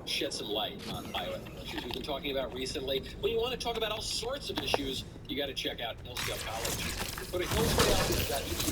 Shed some light on bioethical issues we've been talking about recently. When you want to talk about all sorts of issues, you got to check out Hillsdale College. Go to hillsdale.edu.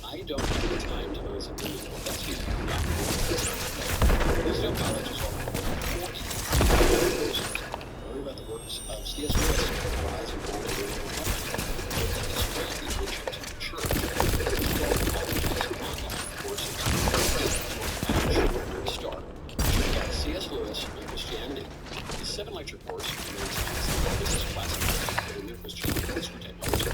I don't have the time to listen to this. That's you. Hillsdale College is offering 40 courses. Learn about the works of C.S. Lewis, the rise and fall of the Roman Republic. C.S. Lewis on Christianity. The 7-lecture course on this is classic in Christianity, history, technology,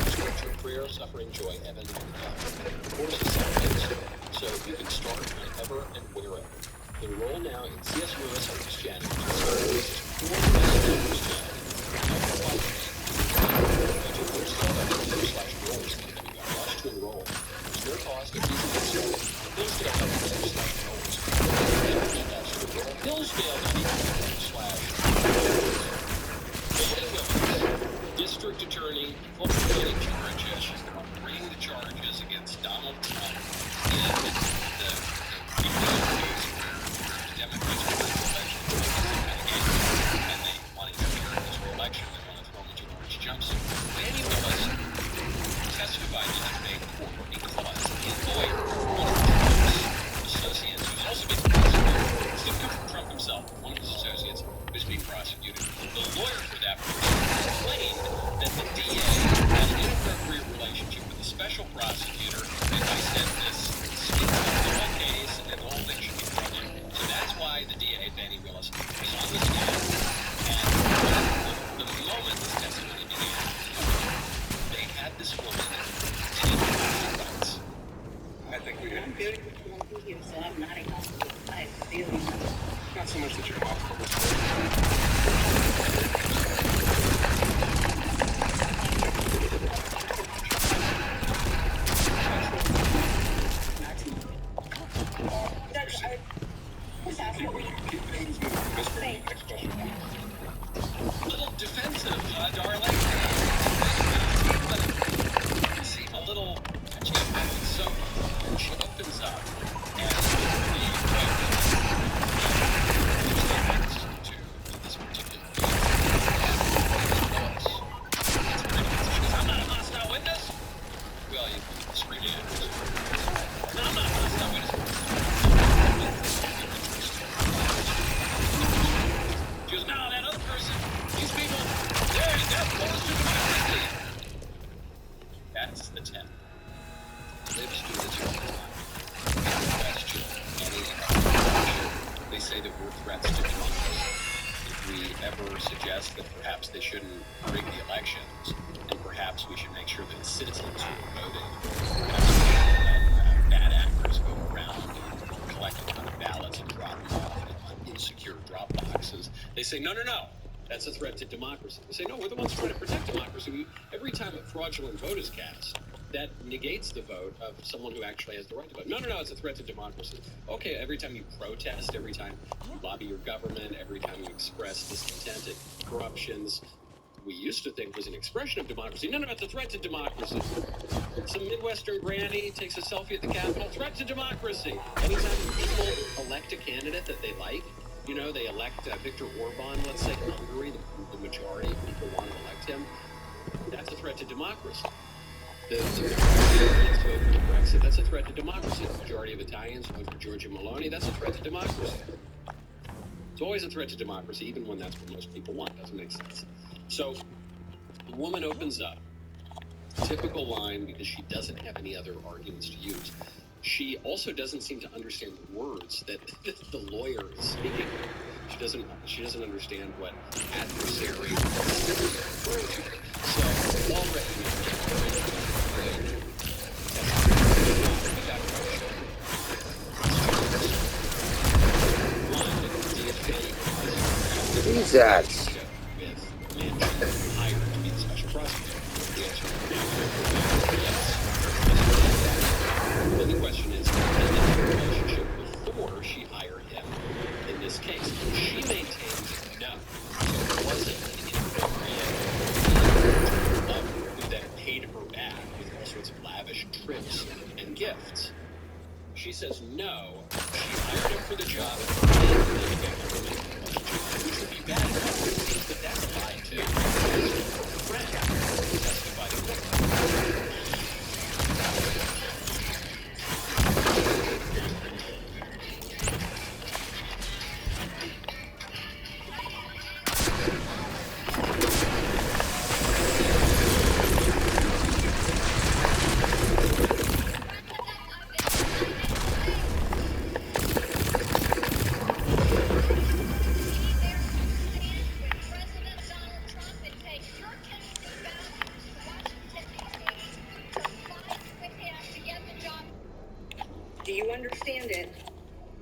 scripture, prayer, suffering, joy, heaven, and hell. The course is self-paced, so you can start whenever and wherever. Enroll now in C.S. Lewis on Christianity. To enroll. There's no cost if you can District Attorney, Fulton Georgia, she's the one bringing the charges against Donald Trump in the case where the Democrats were in the election and they wanted to interfere in this election. They wanted to throw him into an orange jumpsuit. Fannie Willis testified in the May court because his lawyer, one of Trump's associates, who's also being prosecuted, Steve Trump himself, one of his associates, was being prosecuted. The lawyer for that person claimed that the DA had an inappropriate relationship with the special prosecutor, and I said this speaks to my case, and the whole thing should be thrown in. So that's why the DA, Fannie Willis, was on the stand, and the moment this testimony began, they had this woman taking her rights. I think we did. I'm very good here, so I'm not a hospital. I feel not so much that you're hospital. Little defensive, darling. Seem a little so she opens up and to this particular I'm not a hostile witness. Well, you can scream it. No, I'm not a hostile witness. She goes, no, that other person, these people, they're opposed to democracy. That's the 10. Lives through this all the time. Question any they say that we're threats to democracy. If we ever suggest that perhaps they shouldn't rig the elections, and perhaps we should make sure that citizens who are voting, bad actors go around and collect a ton of ballots and drop them off in insecure drop boxes, they say, no, that's a threat to democracy. They say, no, we're the ones trying to protect democracy. Every time a fraudulent vote is cast, that negates the vote of someone who actually has the right to vote. No, it's a threat to democracy. Okay, every time you protest, every time you lobby your government, every time you express discontent at corruptions, we used to think was an expression of democracy. No, it's a threat to democracy. Some Midwestern granny takes a selfie at the Capitol, threat to democracy. Anytime people elect a candidate that they like, they elect Viktor Orban, let's say, in Hungary, the majority of people want to elect him, that's a threat to democracy. The Italians vote for Brexit, that's a threat to democracy. The majority of Italians vote for Giorgia Meloni, that's a threat to democracy. It's always a threat to democracy, even when that's what most people want. Doesn't make sense. So the woman opens up, typical line, because she doesn't have any other arguments to use. She also doesn't seem to understand the words that the lawyer is speaking. She doesn't understand what adversary is referring to. So already Jesus. Well, the question is, had the relationship before she hired him in this case? She maintained no. It wasn't inappropriate who then paid her back with all sorts of lavish trips and gifts. She says no. She hired him for the job, which would be bad enough, but that's a lie too. Her friend testified in court. Do you understand it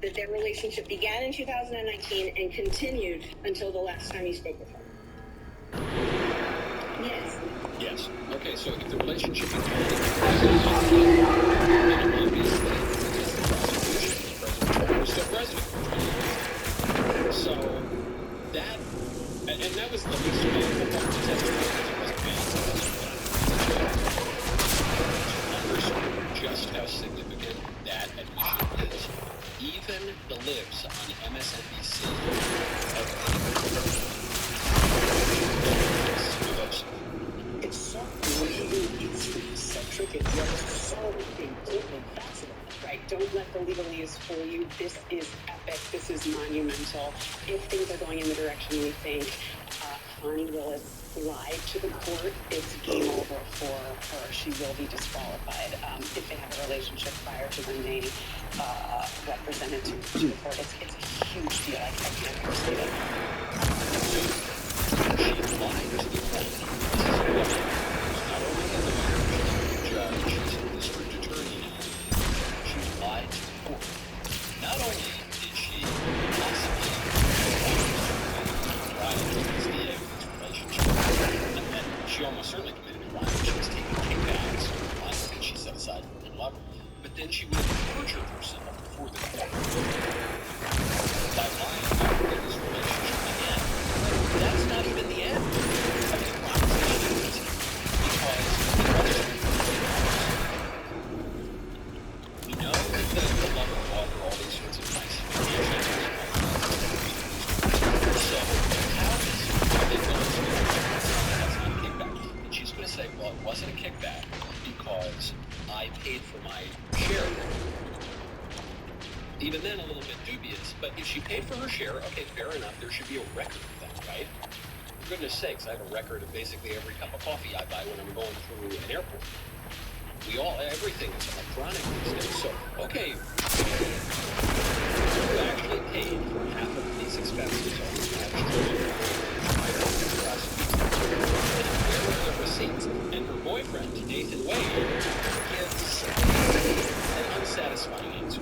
that their relationship began in 2019 and continued until the last time you spoke with her? Yes. Yes. Okay, so if the relationship began in 2019, then obviously the prosecution, President Trump was still president. So that, and that was the least painful part of the testimony, because it wasn't underscore just how significant that admission is. Even the libs on MSNBC It's so really eccentric and just so important and fascinating. Right, don't let the legalese fool you. This is epic. This is monumental. If things are going in the direction we think, Connie Willis lied to the court. It's game over for her. She will be disqualified if they have a relationship prior to when they represented to the court. It's a huge deal. I can't understate it. She lied to the court. Not only the judge, she's a district attorney now. She lied to the court. Not only did she possibly lie against the relationship, and she almost certainly committed a crime. She was taking kickbacks or lying because she set aside her lover. But then she would have perjured herself before the court by lying about where this relationship began. That's not even the end of the proposition, because we know that the lover bought her all these sorts of nice things. So how is it going to be that's not a kickback? And she's going to say, well, it wasn't a kickback because I paid for my share. Even then, a little bit dubious, but if she paid for her share, okay, fair enough, there should be a record of that, right? For goodness sakes, I have a record of basically every cup of coffee I buy when I'm going through an airport. Everything is electronic these days, so, okay, you actually paid for half of these expenses, all these where are the receipts? And her boyfriend, Nathan Wade, gives an unsatisfying answer.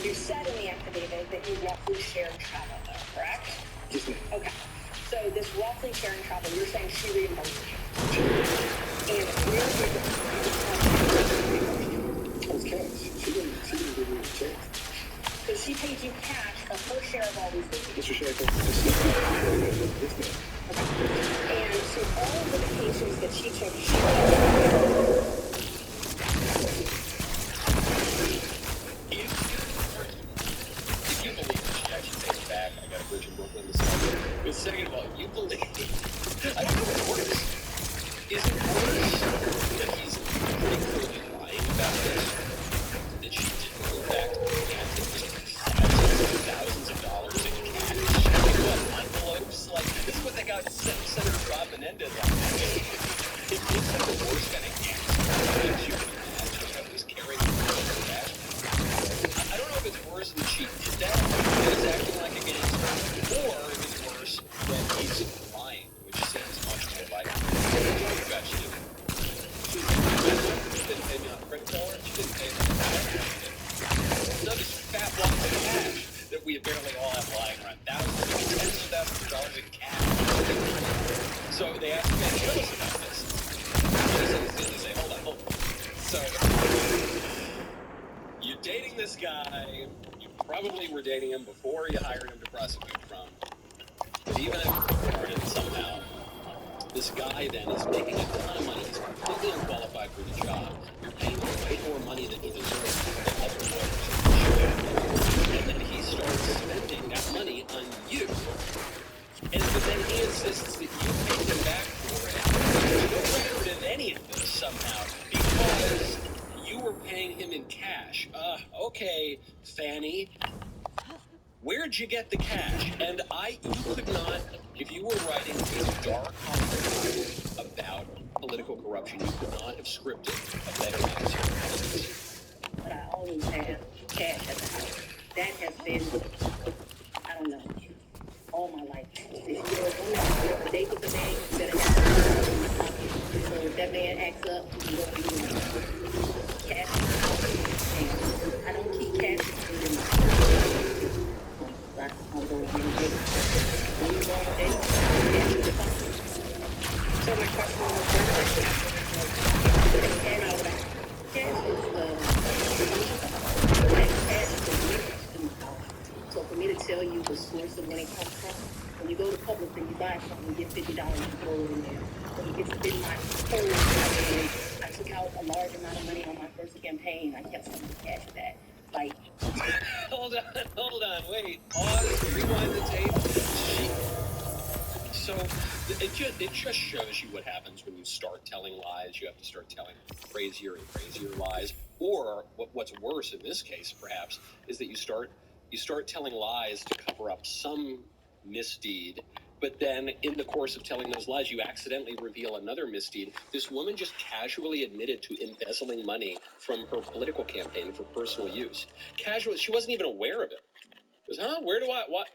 You said in the affidavit that you roughly shared travel, though, correct? Yes, ma'am. Okay. So this roughly sharing travel, you're saying she reimbursed you? And where did the It was cash. She didn't give me a check. so she paid you cash for her share of all these vacations. Mr. Shaker, yes, ma'am. And so all of the vacations that she took, she paid. If you believe that she actually takes back, I got a bridge in Brooklyn to sell. But second of all, you believe, I don't know what's worse. Is it worse that he's pretty clearly lying about this? That she didn't go back to the camp and take thousands of dollars in cash? Like what, envelopes? Like, this is what they got Senator Rob Menendez on. It looks like the worst kind of gangster that you can imagine. That was carrying cash. I don't know if it's worse that she did that, and is acting like a gangster, or if it's worse that he's lying, which seems much more likely. You got you. She didn't pay me on credit card. She didn't pay me on credit. No, this fat block of cash that we apparently all have lying around. Tens of thousands of dollars in cash. So they asked me, tell us about this. They say, hold on. So you're dating this guy. You probably were dating him before you hired him to prosecute from. But even if you started somehow, this guy then is making a ton of money. He's completely unqualified for the job. You're paying him way more money than he deserves than other lawyers. And then he starts spending that money on you. But then he insists that you pay him back for it. There's no record of any of this somehow because you were paying him in cash. Okay, Fanny. Where'd you get the cash? And you could not, if you were writing a dark article about political corruption, you could not have scripted a better answer. But I always have cash at the house. That has been, I don't know, all my life. If you go on a date with the man, you better have so if that man acts up, you go and do cash. And I don't keep cash in my I don't go on any dates. When you go on a date, so my question was, and I would ask, cash is so for me to tell you the source of when it comes from, when you go to Publix and you buy something, you get $50 and throw it in there. When it's in my phone, I took out a large amount of money on my first campaign. I kept some of the cash back. Like, hold on, wait, pause, rewind the tape. So it just shows you what happens when you start telling lies. You have to start telling crazier and crazier lies. Or what's worse in this case, perhaps, is that you start telling lies to cover up some misdeed. But then, in the course of telling those lies, you accidentally reveal another misdeed. This woman just casually admitted to embezzling money from her political campaign for personal use. Casually, she wasn't even aware of it. She goes, where do I, what?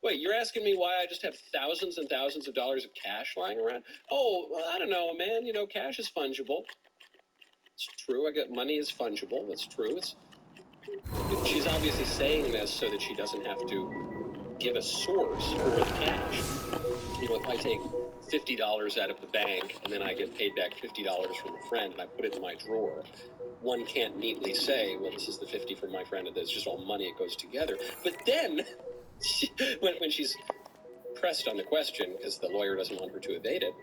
Wait, you're asking me why I just have thousands and thousands of dollars of cash lying around? Oh, well, I don't know, man. You know, cash is fungible. It's true. Money is fungible. That's true. She's obviously saying this so that she doesn't have to give a source for the cash. You know, if I take $50 out of the bank and then I get paid back $50 from a friend and I put it in my drawer, one can't neatly say, well, this is the 50 from my friend and it's just all money, it goes together. But then, when she's pressed on the question, because the lawyer doesn't want her to evade it,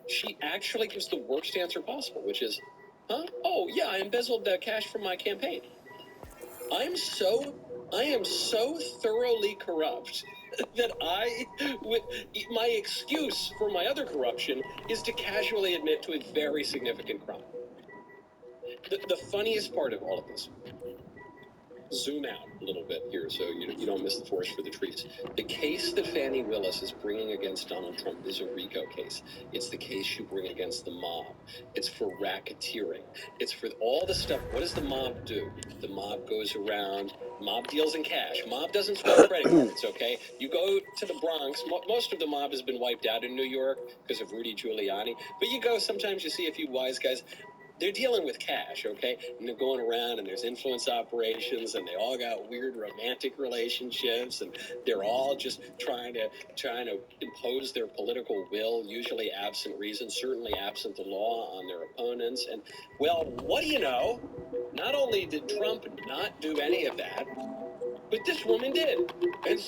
she actually gives the worst answer possible, which is, oh, yeah, I embezzled the cash from my campaign. I am so thoroughly corrupt that my excuse for my other corruption is to casually admit to a very significant crime. The funniest part of all of this, zoom out a little bit here so you don't miss the forest for the trees. The case that Fani Willis is bringing against Donald Trump is a RICO case. It's the case you bring against the mob. It's for racketeering. It's for all the stuff. What does the mob do? The mob goes around. Mob deals in cash. Mob doesn't swipe credit cards, okay? You go to the Bronx. Most of the mob has been wiped out in New York because of Rudy Giuliani. But you go, sometimes you see a few wise guys. they're dealing with cash, okay? And they're going around and there's influence operations and they all got weird romantic relationships and they're all just trying to impose their political will, usually absent reason, certainly absent the law, on their opponents. And well, what do you know? Not only did Trump not do any of that, but this woman did. And